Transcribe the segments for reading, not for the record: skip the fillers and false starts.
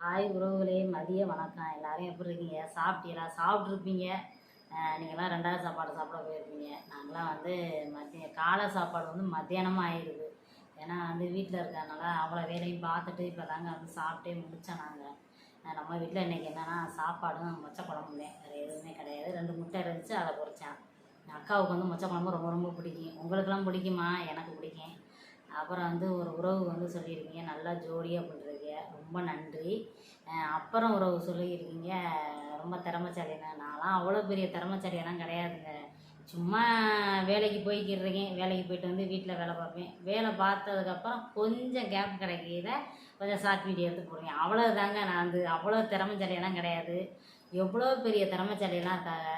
Hi உறவுகளே, மதிய வணக்கம். எல்லாரும் எப்படி இருக்கீங்க? சாப்பிட்டீங்களா? சாப்பிட்ருப்பீங்க. நீங்கள்லாம் 2வது சாப்பாடு சாப்பிட போயிருப்பீங்க. நாங்களாம் வந்து காலை சாப்பாடு வந்து மத்தியானமாக ஆயிடுது. ஏன்னா வந்து வீட்டில் இருக்கிறதுனால அவ்வளோ வேலையும் பார்த்துட்டு இப்போ தாங்க வந்து சாப்பிட்டே முடித்தோம் நாங்கள். நம்ம வீட்டில் இன்றைக்கி என்னென்னா சாப்பாடும் மொச்சை குழம்புமே, வேறு எதுவுமே கிடையாது. 2 முட்டை இருந்துச்சு, அதை பொரித்தேன். அக்காவுக்கு வந்து மொச்சை குழம்பு ரொம்ப ரொம்ப பிடிக்கும். உங்களுக்கெல்லாம் பிடிக்குமா? எனக்கு பிடிக்கும். அப்புறம் வந்து ஒரு உறவு வந்து சொல்லியிருக்கீங்க, நல்லா ஜோடியாக பண்ணுறீங்க, ரொம்ப நன்றி. அப்புறம் உறவு சொல்லியிருக்கீங்க, ரொம்ப திறமைசாலின்னு. நான்லாம் அவ்வளோ பெரிய திறமைசாலியெல்லாம் கிடையாதுங்க. சும்மா வேலைக்கு போய்க்கிடுறீங்க, வேலைக்கு போயிட்டு வந்து வீட்டில் வேலை பார்ப்பேன். வேலை பார்த்ததுக்கப்புறம் கொஞ்சம் கேப் கிடைக்கையில கொஞ்சம் ஷார்ட் வீடியோ எடுத்து போடுவேன். அவ்வளோதாங்க. நான் வந்து அவ்வளோ திறமைசாலியெல்லாம் கிடையாது. எவ்வளோ பெரிய திறமைசாலியெல்லாம் இருக்காங்க.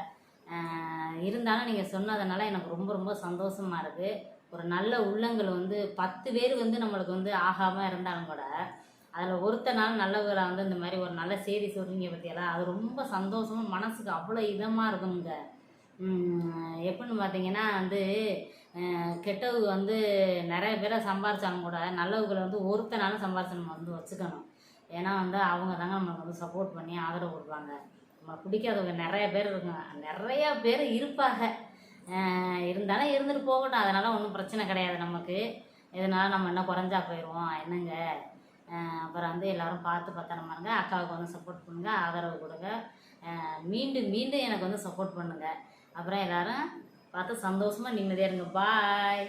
இருந்தாலும் நீங்கள் சொன்னதுனால எனக்கு ரொம்ப ரொம்ப சந்தோஷமாக இருக்குது. ஒரு நல்ல உள்ளங்கள் வந்து 10 பேர் வந்து நம்மளுக்கு வந்து ஆகாமல் இருந்தாலும் கூட அதில் ஒருத்தனால நல்லவரை வந்து இந்த மாதிரி ஒரு நல்ல செய்தி சொல்கிறீங்க பற்றியெல்லாம் அது ரொம்ப சந்தோஷமாக மனசுக்கு அவ்வளோ இதமாக இருக்குங்க. எப்படின்னு பார்த்தீங்கன்னா வந்து கெட்டவங்க வந்து நிறைய பேரை சம்பாரிச்சாலும் கூட நல்லவங்களை வந்து ஒருத்தனாலும் சம்பாரிச்சு நம்ம வந்து வச்சுக்கணும். ஏன்னா வந்து அவங்க தாங்க நம்மளுக்கு வந்து சப்போர்ட் பண்ணி ஆதரவு கொடுப்பாங்க. நம்மளை பிடிக்காதவங்க நிறைய பேர் இருக்குங்க, நிறையா பேர் இருப்பாங்க. இருந்தாலும் இருந்துட்டு போகட்டும், அதனால் ஒன்றும் பிரச்சனை கிடையாது நமக்கு. இதனால் நம்ம என்ன குறைஞ்சா போயிடுவோம் என்னங்க. அப்புறம் வந்து எல்லோரும் பார்த்து பத்திரமா இருங்க. அக்காவுக்கு வந்து சப்போர்ட் பண்ணுங்கள், ஆதரவு கொடுங்க. மீண்டும் மீண்டும் எனக்கு வந்து சப்போர்ட் பண்ணுங்கள். அப்புறம் எல்லோரும் பார்த்து சந்தோஷமாக நிம்மதியாக இருங்க. பாய்.